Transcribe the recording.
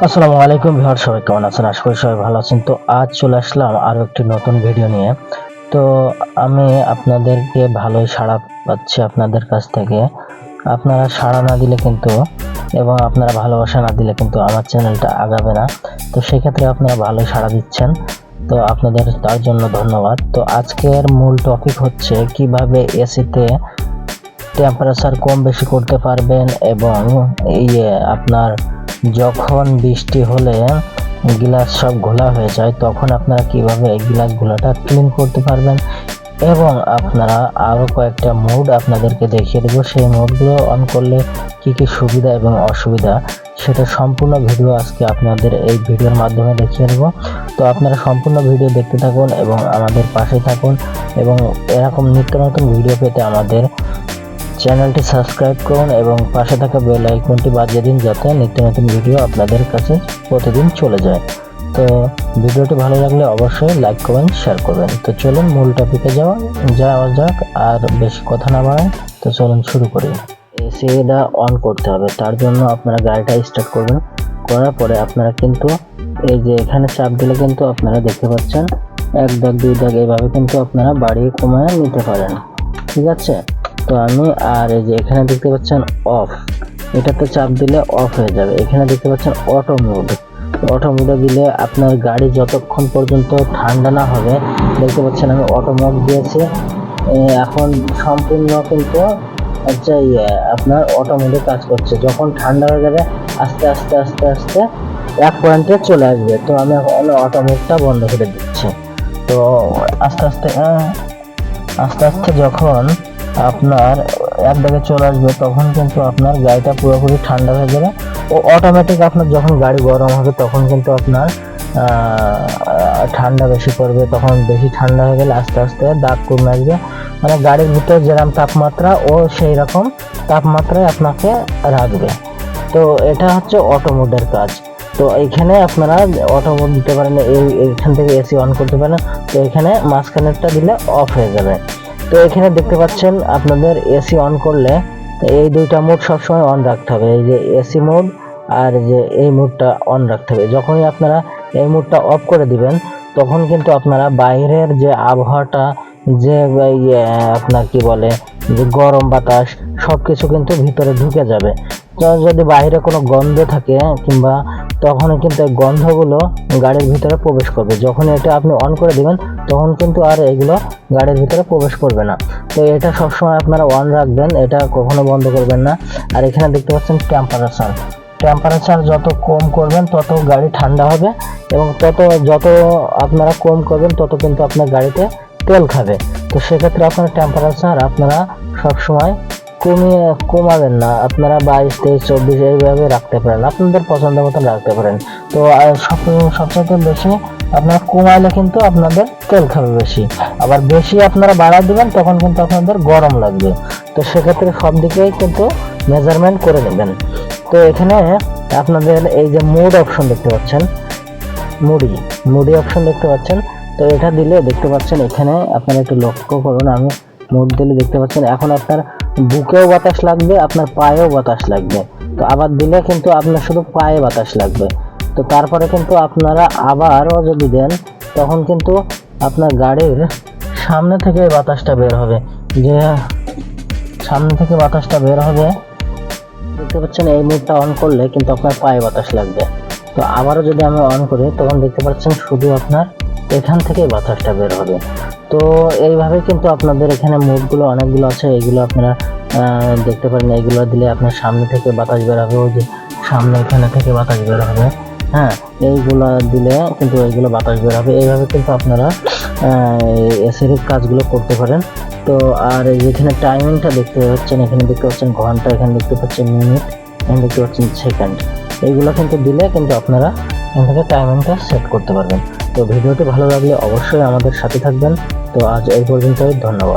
আসসালামু আলাইকুম ভিউয়ার, সবাই কেমন আছেন? আশা করি সবাই ভালো আছেন। তো আজ চলে আসলাম আরও একটি নতুন ভিডিও নিয়ে। তো আমি আপনাদেরকে ভালোই সাড়া পাচ্ছি আপনাদের কাছ থেকে। আপনারা সাড়া না দিলে কিন্তু এবং আপনারা ভালোবাসা না দিলে কিন্তু আমার চ্যানেলটা আগাবে না। তো সেক্ষেত্রে আপনারা ভালোই সাড়া দিচ্ছেন, তো আপনাদের তার জন্য ধন্যবাদ। তো আজকের মূল টপিক হচ্ছে কিভাবে এসিতে টেম্পারেচার কম বেশি করতে পারবেন এবং আপনার যখন বৃষ্টি হলে গ্লাস সব ঘোলা হয়ে যায় তখন আপনারা কিভাবে এই গ্লাস ঘোলাটা ক্লিন করতে পারবেন এবং আপনারা আরও কয়েকটা মোড আপনাদেরকে দেখিয়ে দেবো। সেই মোডগুলো অন করলে কি কি সুবিধা এবং অসুবিধা সেটা সম্পূর্ণ ভিডিও আজকে আপনাদের এই ভিডিওর মাধ্যমে দেখিয়ে দেবো। তো আপনারা সম্পূর্ণ ভিডিও দেখতে থাকুন এবং আমাদের পাশে থাকুন এবং এরকম নিত্য নতুন ভিডিও পেতে আমাদের চ্যানেলটি সাবস্ক্রাইব করুন এবং পাশে থাকা বেল আইকনটি বাজিয়ে দিন যাতে নিত্য নতুন ভিডিও আপনাদের কাছে প্রতিদিন চলে যায়। তো ভিডিওটি ভালো লাগলে অবশ্যই লাইক কমেন্ট শেয়ার করবেন। তো চলুন মূল টপিকে যাওয়া যাক, আর বেশি কথা না বাড়াই। তো চলুন শুরু করি। এসিটা অন করতে হবে, তার জন্য আপনারা গাড়িটা স্টার্ট করবেন। করার পরে আপনারা কিন্তু এই যে এখানে চাপ দিলে কিন্তু আপনারা দেখতে পাচ্ছেন 1 দাগ 2 দাগ এইভাবে কিন্তু আপনারা বাড়িয়ে কমিয়ে নিতে পারেন, ঠিক আছে? তো আমি আর এই যে এখানে দেখতে পাচ্ছেন অফ, এটাতে চাপ দিলে অফ হয়ে যাবে। এখানে দেখতে পাচ্ছেন অটো মোডে দিলে আপনার গাড়ি যতক্ষণ পর্যন্ত ঠান্ডা না হবে, দেখতে পাচ্ছেন আমি অটো মোড দিয়েছি। এখন সম্পূর্ণ কিন্তু হচ্ছে আপনার অটো মোডে কাজ করছে। যখন ঠান্ডা হয়ে যাবে আস্তে আস্তে আস্তে আস্তে এক পয়েন্টে চলে আসবে। তো আমি এখন অটো মোডটা বন্ধ করে দিচ্ছি। তো আস্তে আস্তে যখন আপনার এক জায়গায় চলে আসবে তখন কিন্তু আপনার গাড়িটা পুরোপুরি ঠান্ডা হয়ে যাবে ও অটোমেটিক আপনার যখন গাড়ি গরম হবে তখন কিন্তু আপনার ঠান্ডা বেশি পড়বে। তখন বেশি ঠান্ডা হয়ে গেলে আস্তে আস্তে দাগ কমে আসবে, মানে গাড়ির ভিতরে যেরকম তাপমাত্রা ও সেই রকম তাপমাত্রায় আপনাকে রাখবে। তো এটা হচ্ছে অটো মোডের কাজ। তো এইখানে আপনারা অটো মোড দিতে পারেন, এইখান থেকে এসি অন করতে পারেন। তো এখানে মাঝখানেরটা দিলে অফ হয়ে যাবে। তো এখানে দেখতে পাচ্ছেন আপনাদের এসি অন করলে এই দুইটা মোড সবসময় অন রাখতে হবে, এই যে এসি মোড আর যে এই মোডটা অন রাখতে হবে। যখনই আপনারা এই মোডটা অফ করে দিবেন তখন কিন্তু আপনারা বাইরের যে আবহাওয়াটা, যে আপনার কি বলে যে গরম বাতাস সব কিছু কিন্তু ভিতরে ঢুকে যাবে। যদি বাইরে কোনো গন্ধ থাকে কিংবা তখনই কিন্তু এই গন্ধগুলো গাড়ির ভিতরে প্রবেশ করবে। যখন এটা আপনি অন করে দিবেন তখন কিন্তু আর এগুলো গাড়ির ভিতরে প্রবেশ করবে না। তো এটা সবসময় আপনারা অন রাখবেন, এটা কখনো বন্ধ করবেন না। আর এখানে দেখতে পাচ্ছেন টেম্পারেচার যত কম করবেন তত গাড়ি ঠান্ডা হবে এবং যত আপনারা কম করবেন তত কিন্তু আপনার গাড়িতে তেল খাবে। তো সেক্ষেত্রে আপনার টেম্পারেচার আপনারা সবসময় কমাবেন না, আপনারা 22, 23, 24 এইভাবে রাখতে পারেন, আপনাদের পছন্দ মতন রাখতে পারেন। তো সবচাইতে বেশি আপনারা কমাইলে কিন্তু আপনাদের তেল খাবে বেশি, আবার বেশি আপনারা বাড়ায় দিবেন তখন কিন্তু আপনাদের গরম লাগবে। তো সেক্ষেত্রে সব দিকেই কিন্তু মেজারমেন্ট করে নেবেন। তো এখানে আপনাদের এই যে মোড অপশন দেখতে পাচ্ছেন, মুডি অপশন দেখতে পাচ্ছেন। তো এটা দিলে দেখতে পাচ্ছেন এখানে আপনারা একটু লক্ষ্য করুন, আমি মোড দিলে দেখতে পাচ্ছেন এখন আপনার বুকেও বাতাস লাগবে, আপনার পায়েও বাতাস লাগবে। তো আবার দিলে কিন্তু আপনার শুধু পায়ে বাতাস লাগবে। তো তারপরে কিন্তু আপনারা আবারও যদি দেন তখন কিন্তু আপনার গাড়ির সামনে থেকে বাতাসটা বের হবে, যে সামনে থেকে বাতাসটা বের হবে দেখতে পাচ্ছেন। এই মোডটা অন করলে কিন্তু আপনার পায়ে বাতাস লাগবে। তো আবারও যদি আমি অন করি তখন দেখতে পাচ্ছেন শুধু আপনার এখান থেকে বাতাসটা বের হবে। তো এইভাবে কিন্তু আপনাদের এখানে মোডগুলো অনেকগুলো আছে, এইগুলো আপনারা দেখতে পারেন। এইগুলো দিলে আপনার সামনে থেকে বাতাস বের হবে, ওই যে সামনে এখানে থেকে বাতাস বের হবে। হ্যাঁ, এইগুলো দিলে কিন্তু এইগুলো বাতাস বের হবে। এইভাবে কিন্তু আপনারা এসির কাজগুলো করতে পারেন। তো আর যেখানে টাইমিংটা দেখতে পাচ্ছেন, এখানে দেখতে পাচ্ছেন ঘন্টা, এখানে দেখতে পাচ্ছেন মিনিট, এখানে দেখতে পাচ্ছেন সেকেন্ড, এইগুলো কিন্তু দিলে কিন্তু আপনারা এখান থেকে টাইমিংটা সেট করতে পারবেন। তো ভিডিওটি ভালো লাগলে অবশ্যই আমাদের সাথে থাকবেন। তো আজ এই পর্যন্তই, ধন্যবাদ।